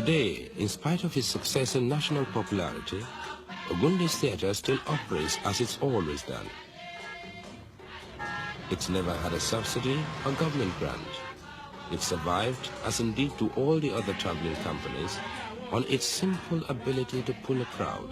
Today, in spite of his success and national popularity, Ogunde's theatre still operates as it's always done. It's never had a subsidy or government grant. It survived, as indeed do all the other traveling companies, on its simple ability to pull a crowd.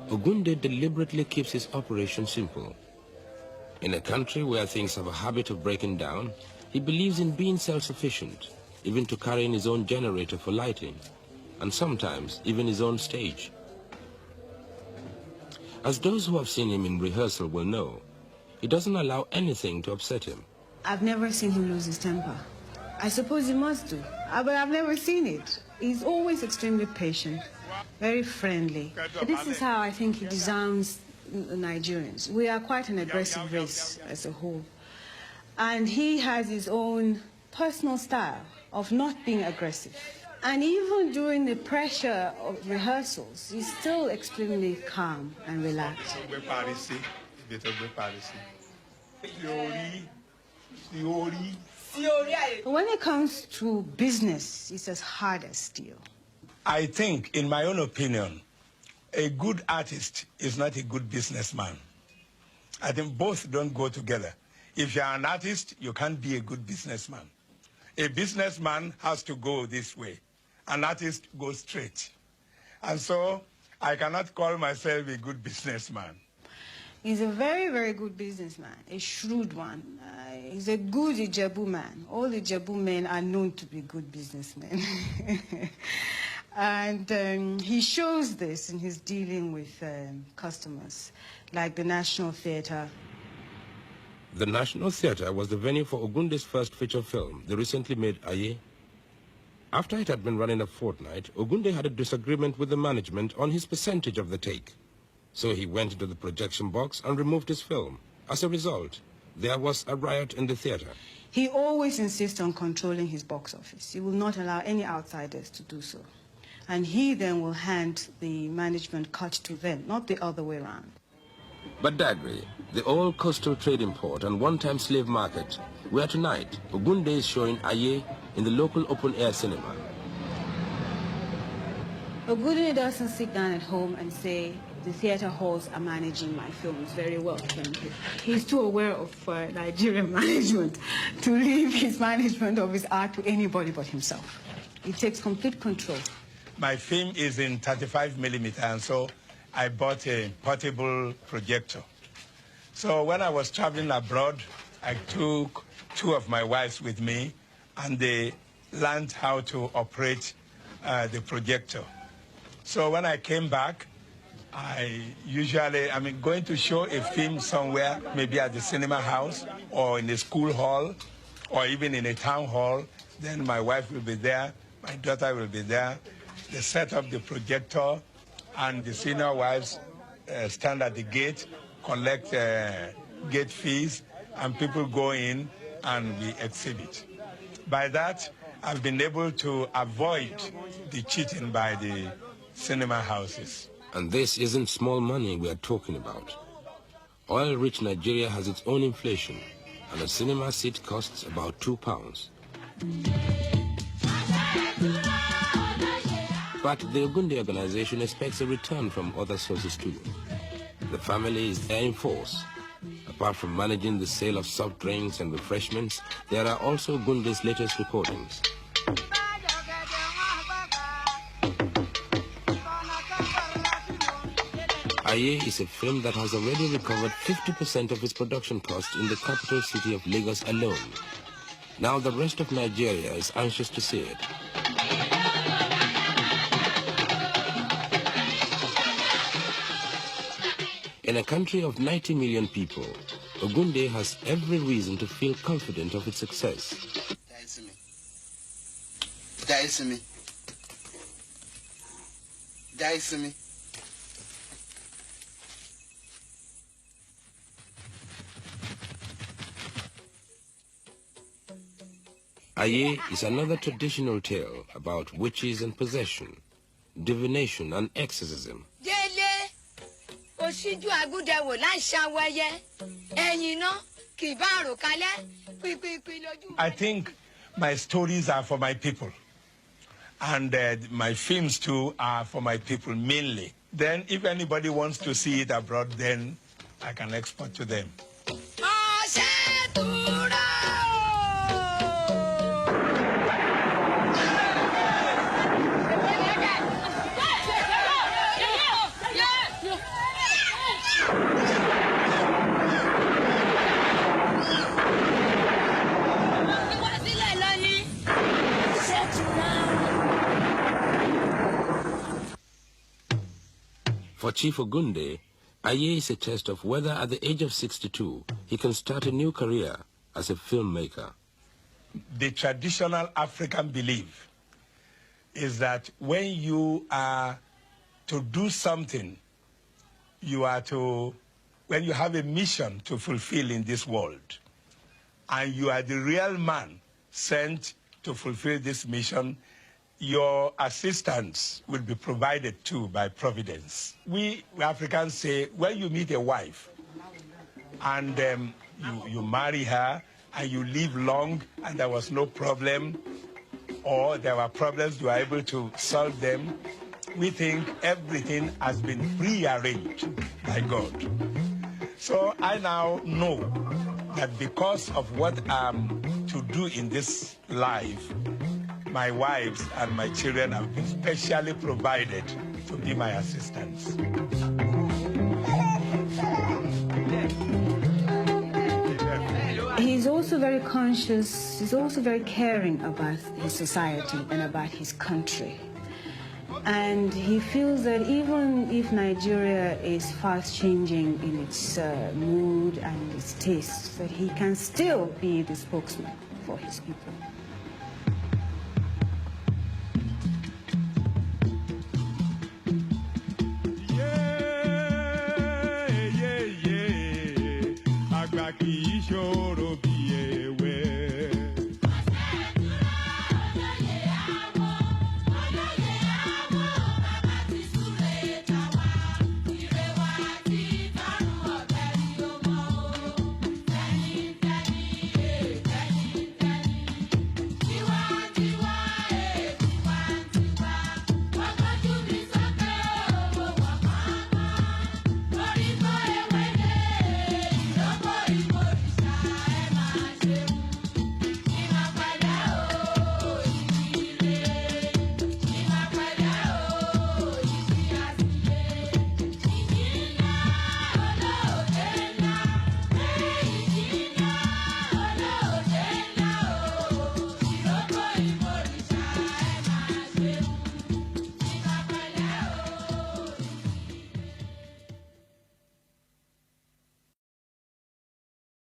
Ogunde deliberately keeps his operation simple. In a country where things have a habit of breaking down, he believes in being self-sufficient, even to carrying his own generator for lighting, and sometimes even his own stage. As those who have seen him in rehearsal will know, he doesn't allow anything to upset him. I've never seen him lose his temper. I suppose he must do, but I've never seen it. He's always extremely patient, very friendly. This is how I think he disarms the Nigerians. We are quite an aggressive race as a whole. And he has his own personal style of not being aggressive. And even during the pressure of rehearsals, he's still extremely calm and relaxed. When it comes to business, it's as hard as steel. I think, in my own opinion, a good artist is not a good businessman. I think both don't go together. If you're an artist, you can't be a good businessman. A businessman has to go this way. An artist goes straight. And so I cannot call myself a good businessman. He's a very, very good businessman, a shrewd one. He's a good Ijebu man. All Ijebu men are known to be good businessmen. And he shows this in his dealing with customers, like the National Theatre. The National Theatre was the venue for Ogunde's first feature film, the recently made Aye. After it had been running a fortnight, Ogunde had a disagreement with the management on his percentage of the take. So he went into the projection box and removed his film. As a result, there was a riot in the theatre. He always insists on controlling his box office. He will not allow any outsiders to do so. And he then will hand the management cut to them, not the other way around. But Dagri, the old coastal trading port and one-time slave market, where tonight Ogunde is showing Aye in the local open-air cinema. Ogunde doesn't sit down at home and say, the theatre halls are managing my films very well. He's too aware of Nigerian management to leave his management of his art to anybody but himself. He takes complete control. My film is in 35 millimeter, and so I bought a portable projector. So when I was traveling abroad, I took two of my wives with me, and they learned how to operate the projector. So when I came back, going to show a film somewhere, maybe at the cinema house, or in a school hall, or even in a town hall, then my wife will be there, my daughter will be there. They set up the projector, and the senior wives stand at the gate, collect gate fees, and people go in and we exhibit. By that, I've been able to avoid the cheating by the cinema houses. And this isn't small money we are talking about. Oil-rich Nigeria has its own inflation, and a cinema seat costs about £2. But the Ogunde organization expects a return from other sources too. The family is there in force. Apart from managing the sale of soft drinks and refreshments, there are also Ogunde's latest recordings. Aye is a film that has already recovered 50% of its production cost in the capital city of Lagos alone. Now the rest of Nigeria is anxious to see it. In a country of 90 million people, Ogunde has every reason to feel confident of its success. Aye is another traditional tale about witches and possession, divination and exorcism. I think my stories are for my people, and my films too are for my people mainly. Then if anybody wants to see it abroad, then I can export to them. For Chief Ogunde, Aye is a test of whether at the age of 62 he can start a new career as a filmmaker. The traditional African belief is that when you are to do something, when you have a mission to fulfill in this world, and you are the real man sent to fulfill this mission, your assistance will be provided to by Providence. We Africans say, when you meet a wife and you marry her and you live long and there was no problem, or there were problems, you are able to solve them, we think everything has been prearranged by God. So I now know that because of what I'm to do in this life, my wives and my children have been specially provided to be my assistants. He's also very conscious, he's also very caring about his society and about his country. And he feels that even if Nigeria is fast changing in its mood and its tastes, that he can still be the spokesman for his people.